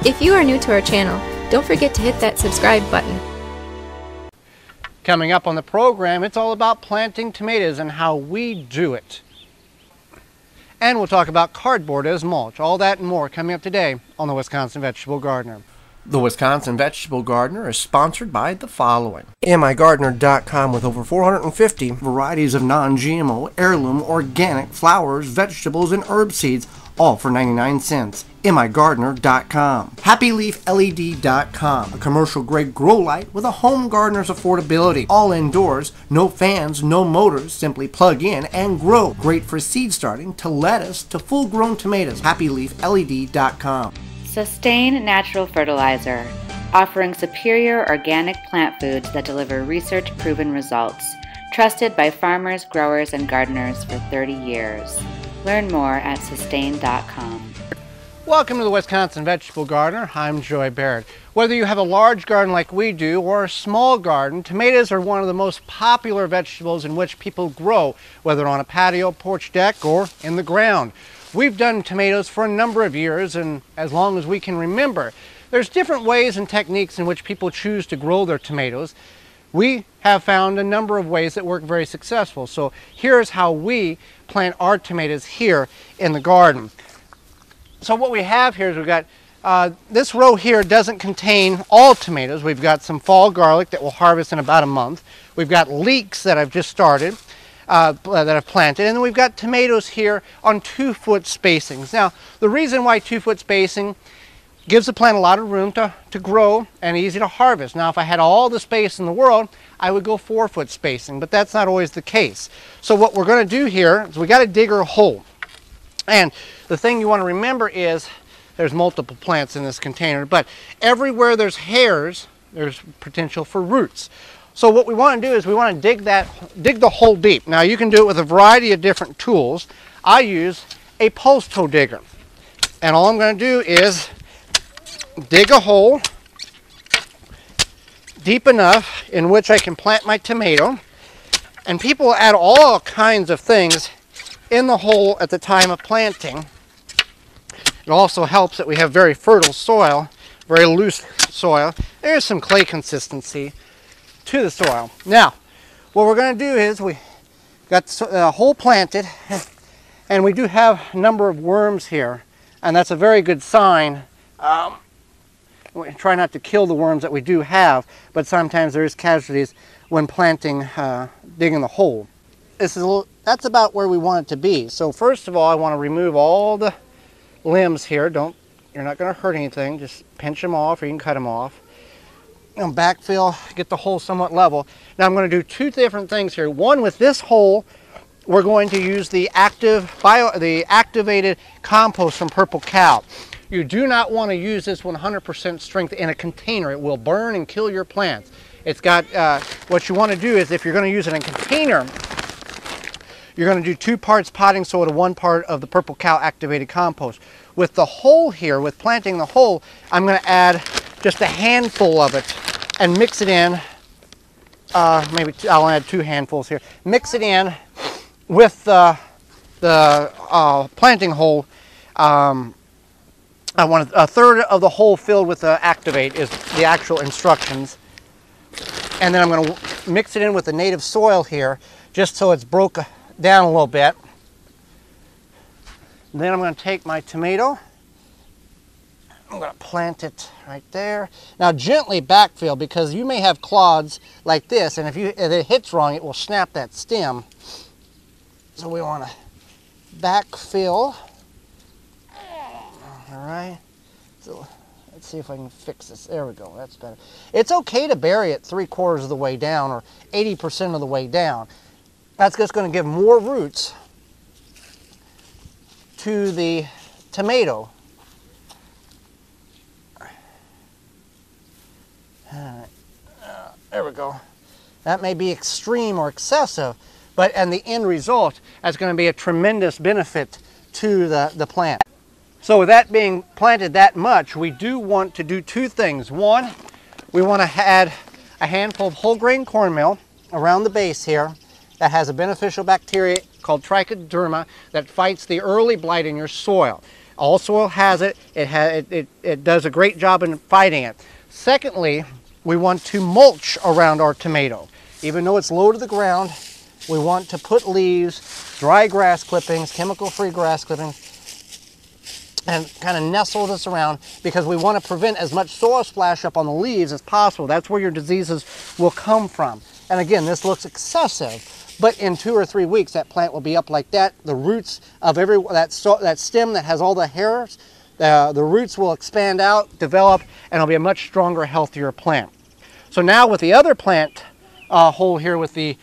If you are new to our channel, don't forget to hit that subscribe button. Coming up on the program, it's all about planting tomatoes and how we do it. And we'll talk about cardboard as mulch. All that and more coming up today on the Wisconsin Vegetable Gardener. The Wisconsin Vegetable Gardener is sponsored by the following. MIgardener.com, with over 450 varieties of non-GMO, heirloom, organic flowers, vegetables, and herb seeds, all for 99 cents. MIgardener.com. HappyLeafLED.com, a commercial-grade grow light with a home gardener's affordability. All indoors, no fans, no motors, simply plug in and grow. Great for seed starting to lettuce to full-grown tomatoes. HappyLeafLED.com. Sustain Natural Fertilizer, offering superior organic plant foods that deliver research-proven results. Trusted by farmers, growers, and gardeners for 30 years. Learn more at sustain.com. Welcome to the Wisconsin Vegetable Gardener. I'm Joy Barrett. Whether you have a large garden like we do or a small garden, tomatoes are one of the most popular vegetables in which people grow, whether on a patio, porch deck, or in the ground. We've done tomatoes for a number of years, and as long as we can remember. There's different ways and techniques in which people choose to grow their tomatoes. We have found a number of ways that work very successful. So here's how we plant our tomatoes here in the garden. So what we have here is we've got, this row here doesn't contain all tomatoes. We've got some fall garlic that we'll harvest in about a month. We've got leeks that I've just started. That I've planted, and then we've got tomatoes here on 2-foot spacings. Now, the reason why 2-foot spacing gives the plant a lot of room to grow and easy to harvest. Now, if I had all the space in the world, I would go 4-foot spacing, but that's not always the case. So what we're going to do here is we got to dig our hole. And the thing you want to remember is there's multiple plants in this container, but everywhere there's hairs, there's potential for roots. So what we want to do is we want to dig the hole deep. Now you can do it with a variety of different tools. I use a post hole digger. And all I'm going to do is dig a hole deep enough in which I can plant my tomato. And people add all kinds of things in the hole at the time of planting. It also helps that we have very fertile soil, very loose soil. There's some clay consistency to the soil. Now, what we're going to do is we got the hole planted, and we do have a number of worms here, and that's a very good sign. We try not to kill the worms that we do have, but sometimes there is casualties when planting, digging the hole. That's about where we want it to be. So first of all, I want to remove all the limbs here. You're not going to hurt anything. Just pinch them off, or you can cut them off. Backfill, get the hole somewhat level. Now I'm going to do two different things here. One, with this hole, we're going to use the activated compost from Purple Cow. You do not want to use this 100% strength in a container. It will burn and kill your plants. It's got, what you want to do is, if you're going to use it in a container, you're going to do 2 parts potting soil to 1 part of the Purple Cow activated compost. With the hole here, with planting the hole, I'm going to add just a handful of it and mix it in. Maybe I'll add 2 handfuls here. Mix it in with the planting hole. I want 1/3 of the hole filled with the activate is the actual instructions. And then I'm going to mix it in with the native soil here, just so it's broke down a little bit. And then I'm going to take my tomato. I'm going to plant it right there. Now gently backfill, because you may have clods like this, and if it hits wrong, it will snap that stem. So we want to backfill. All right. So let's see if I can fix this. There we go. That's better. It's okay to bury it 3/4 of the way down or 80% of the way down. That's just going to give more roots to the tomato. There we go. That may be extreme or excessive, but in the end result, that's going to be a tremendous benefit to the plant. So with that being planted that much, we do want to do 2 things. One, we want to add a handful of whole grain cornmeal around the base here that has a beneficial bacteria called trichoderma that fights the early blight in your soil. All soil has it. It does a great job in fighting it. Secondly, we want to mulch around our tomato. Even though it's low to the ground, we want to put leaves, dry grass clippings, chemical-free grass clippings, and kind of nestle this around, because we want to prevent as much soil splash up on the leaves as possible. That's where your diseases will come from. And again, this looks excessive, but in 2 or 3 weeks, that plant will be up like that. The roots of that stem that has all the hairs, the roots will expand out, develop, and it'll be a much stronger, healthier plant. So now with the other plant hole here with the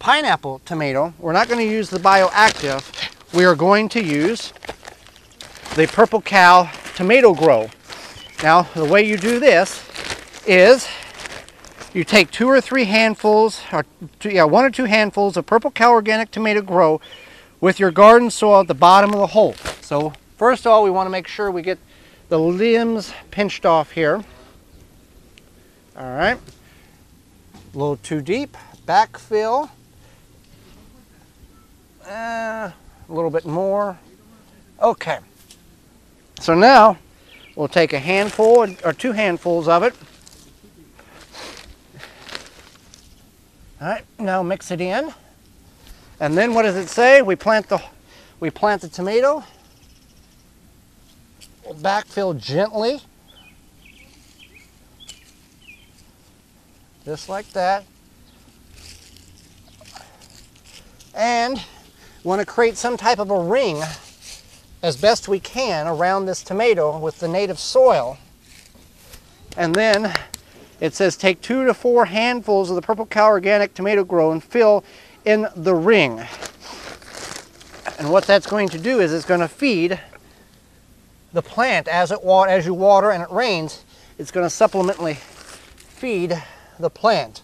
pineapple tomato, we're not going to use the bioactive. We are going to use the Purple Cow tomato grow. Now, the way you do this is you take 2 or 3 handfuls, or 1 or 2 handfuls of Purple Cow organic tomato grow with your garden soil at the bottom of the hole. So first of all, we want to make sure we get the limbs pinched off here. All right, a little too deep. Backfill, a little bit more. Okay. So now we'll take a handful or 2 handfuls of it. All right, now mix it in. And then what does it say? We plant the tomato. We'll backfill gently. Just like that. And want to create some type of a ring as best we can around this tomato with the native soil. And then it says take 2 to 4 handfuls of the Purple Cow organic tomato grow and fill in the ring. And what that's going to do is it's going to feed the plant as you water and it rains. It's going to supplementally feed the plant.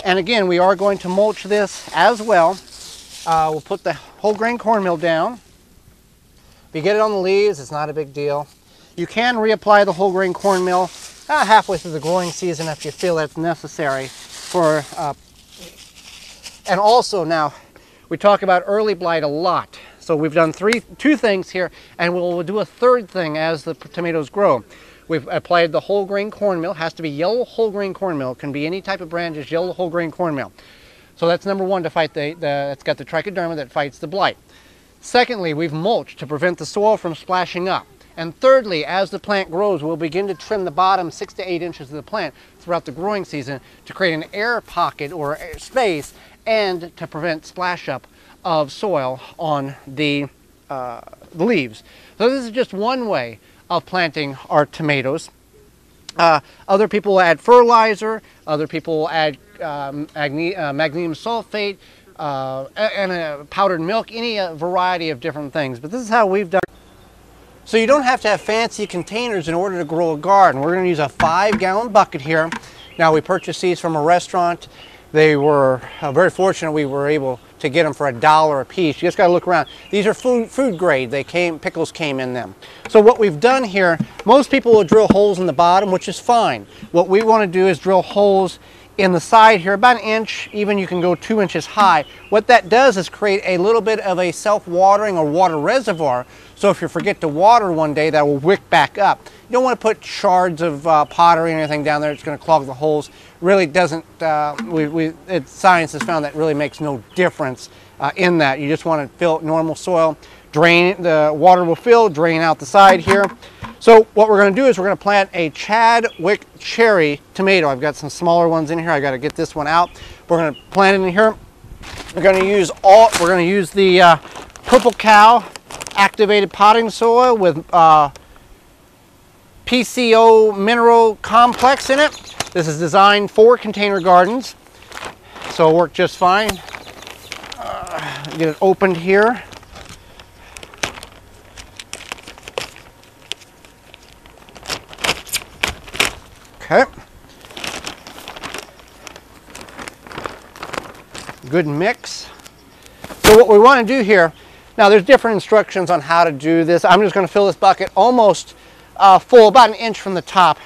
And again, we are going to mulch this as well. We'll put the whole grain cornmeal down. If you get it on the leaves, it's not a big deal. You can reapply the whole grain cornmeal halfway through the growing season if you feel that's necessary. And also now, we talk about early blight a lot. So we've done 2 things here, and we'll do a third thing as the tomatoes grow. We've applied the whole grain cornmeal. It has to be yellow whole grain cornmeal. It can be any type of brand, just yellow whole grain cornmeal. So that's number 1 to fight it's got the trichoderma that fights the blight. Secondly, we've mulched to prevent the soil from splashing up. And thirdly, as the plant grows, we'll begin to trim the bottom 6 to 8 inches of the plant throughout the growing season to create an air pocket or space and to prevent splash up of soil on the leaves. So this is just one way of planting our tomatoes. Other people will add fertilizer, other people will add magnesium sulfate, and powdered milk, any variety of different things. But this is how we've done. So you don't have to have fancy containers in order to grow a garden. We're going to use a 5-gallon bucket here. Now, we purchased these from a restaurant. They were very fortunate we were able to get them for $1 a piece. You just got to look around. These are food grade. Pickles came in them. So what we've done here, most people will drill holes in the bottom, which is fine. What we want to do is drill holes in the side here, about 1 inch, even you can go 2 inches high. What that does is create a little bit of a self-watering or water reservoir. So if you forget to water one day, that will wick back up. You don't want to put shards of pottery or anything down there. It's going to clog the holes. Really doesn't, science has found that really makes no difference in that. You just want to fill normal soil, drain, the water will fill, drain out the side here. So what we're going to do is we're going to plant a Chadwick cherry tomato. I've got some smaller ones in here. I got to get this one out. We're going to plant it in here. We're going to use the Purple Cow activated potting soil with PCO mineral complex in it. This is designed for container gardens, so it'll work just fine. Get it opened here. Okay. Good mix. So what we want to do here, now there's different instructions on how to do this. I'm just going to fill this bucket almost full, about 1 inch from the top,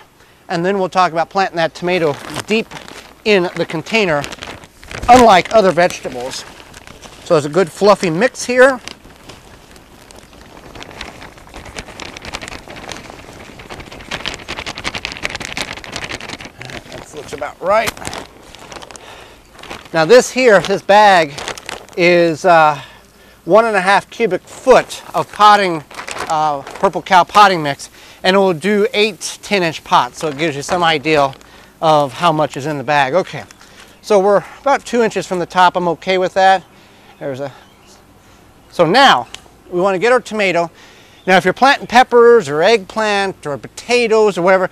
and then we'll talk about planting that tomato deep in the container, unlike other vegetables. So there's a good fluffy mix here. looks about right. Now this here, this bag is 1.5 cubic foot of potting, Purple Cow potting mix, and it will do 8 10-inch pots, so it gives you some idea of how much is in the bag. Okay, so we're about 2 inches from the top. I'm okay with that. So now we want to get our tomato. Now if you're planting peppers or eggplant or potatoes or whatever,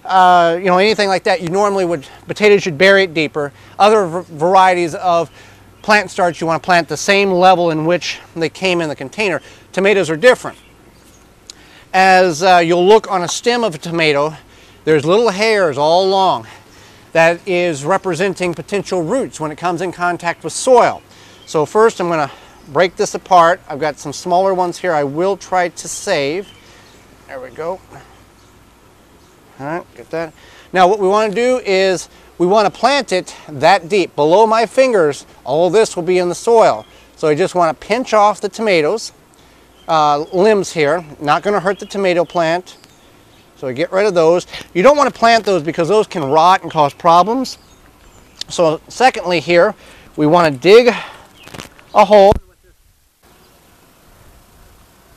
you know, anything like that, you normally would, potatoes should bury it deeper. Other varieties of plant starts, you want to plant the same level in which they came in the container. Tomatoes are different. As you'll look on a stem of a tomato, there's little hairs all along. That is representing potential roots when it comes in contact with soil. So first I'm going to break this apart. I've got some smaller ones here I will try to save. There we go. All right, get that. Now what we want to do is we want to plant it that deep. Below my fingers, all of this will be in the soil. So I just want to pinch off the tomatoes, limbs here. Not going to hurt the tomato plant. So we get rid of those. You don't want to plant those because those can rot and cause problems. So secondly here, we want to dig a hole.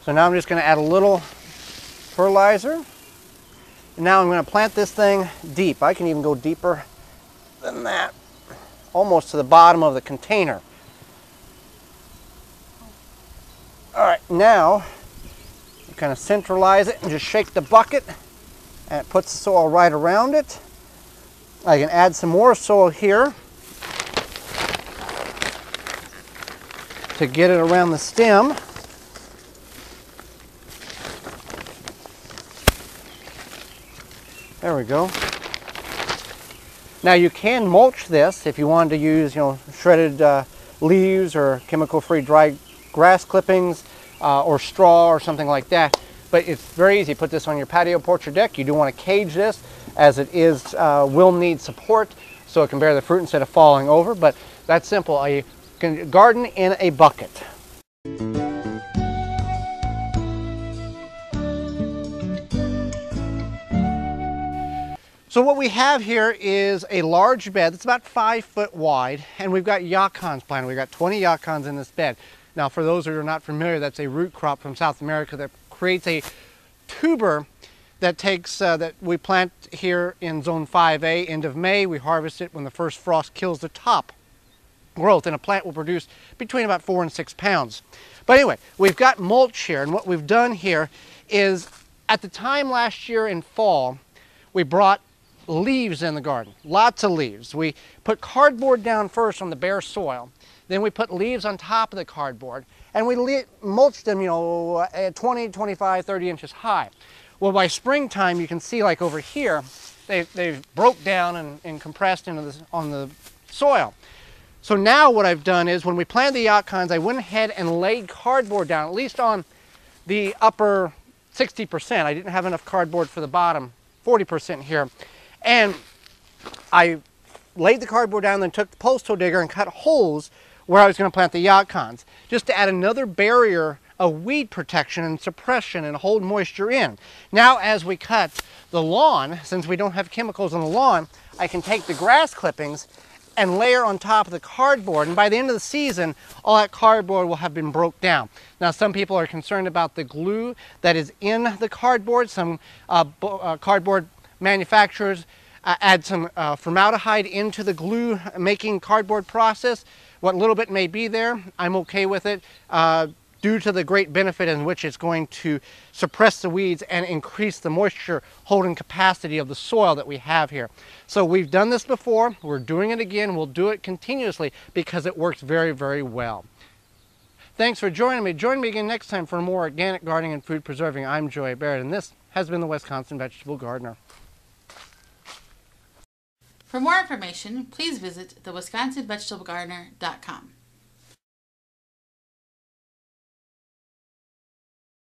So now I'm just going to add a little fertilizer. And now I'm going to plant this thing deep. I can even go deeper than that, almost to the bottom of the container. All right, now you kind of centralize it and just shake the bucket, and it puts the soil right around it. I can add some more soil here to get it around the stem. There we go. Now you can mulch this if you wanted to use, you know, shredded leaves or chemical-free dry grass clippings or straw or something like that. But it's very easy. Put this on your patio, porch, or deck. You do want to cage this, as it is will need support so it can bear the fruit instead of falling over. But that's simple. You can garden in a bucket. So what we have here is a large bed that's about 5 foot wide, and we've got yacons planted. We've got 20 yacons in this bed. Now for those who are not familiar, that's a root crop from South America that creates a tuber that takes, that we plant here in zone 5A, end of May. We harvest it when the first frost kills the top growth, and a plant will produce between about 4 and 6 pounds. But anyway, we've got mulch here, and what we've done here is, at the time last year in fall, we brought leaves in the garden, lots of leaves. We put cardboard down first on the bare soil, then we put leaves on top of the cardboard, and we mulched them, you know, at 20, 25, 30 inches high. Well, by springtime, you can see, like over here, they've broke down and compressed into on the soil. So now what I've done is, when we planted the yacons, I went ahead and laid cardboard down, at least on the upper 60%. I didn't have enough cardboard for the bottom 40% here. And I laid the cardboard down, then took the post hole digger and cut holes where I was going to plant the yacons, just to add another barrier of weed protection and suppression and hold moisture in. Now as we cut the lawn, since we don't have chemicals on the lawn, I can take the grass clippings and layer on top of the cardboard, and by the end of the season, all that cardboard will have been broke down. Now some people are concerned about the glue that is in the cardboard. Some cardboard manufacturers add some formaldehyde into the glue making cardboard process. What little bit may be there, I'm okay with it due to the great benefit in which it's going to suppress the weeds and increase the moisture holding capacity of the soil that we have here. So we've done this before, we're doing it again, we'll do it continuously because it works very, very well. Thanks for joining me. Join me again next time for more organic gardening and food preserving. I'm Joey Barrett, and this has been the Wisconsin Vegetable Gardener. For more information, please visit thewisconsinvegetablegardener.com.